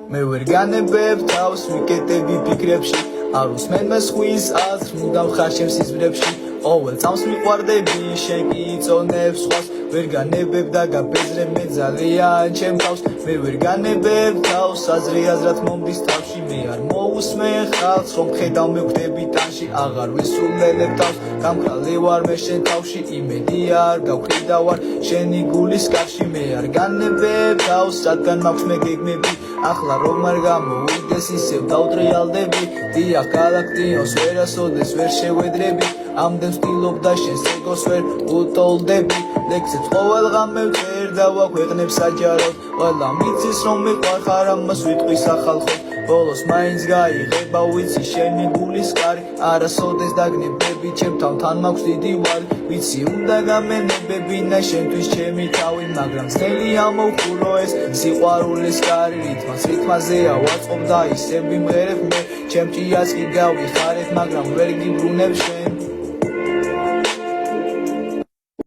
მე ვერ განებებ თავს ვიკეტები ფიქრებში არ უსმენ მე სხვის აზრს მუდამ ხარ ჩემს სიზმრებში ყოველ წამს მიყვარდები შენ კი იწონებს სხვას ვერ განებებ და გაბეზრე მე ძალიან ჩემ თავს მე ვერ განებებ თავს აზრი აზრად მომდის თავში მე არ მოусმე ხალხს რომ ხედავ მე ვხდები ტანში აღარ ვისულელებ თავს გამქრალი ვარ მე შენ თავში იმედი არ გავხიდა ვარ შენი გულის კარში მე არ განებებ თავს რადგან მაქვს მე გეგმები ახლა რომ არ გამოვიდეს ისევ დავტრიალდები დიახ გალაქტიონს ვერასოდეს ვერ შევედრები ამდენ ვცდილობ და შენს ეგოს ვერ უტოლდები ლექსებს ყოველ ღამე ვწერ და ვაქვეყნებ საჯაროდ ყველა მიცის რომ მიყვარ ხარ ამას ვიტყვი სახალხოდ ბოლოს მაინც გაიღება ვიცი შენი გულის კარი არასოდეს დაგნებები ჩემთან თან მაქვს დიდი ვარი ვიცი უნდა გამენებებინა შენთვის ჩემი თავი მაგრამ ძნელია მოვხურო ეს სიყვარულის კარი რითმაზეა ვაწყობ და ისევ ვიმღერებ მე ჩემ ჭიას კი გავიხარებ მაგრამ ვერ გიბრუნებ შენ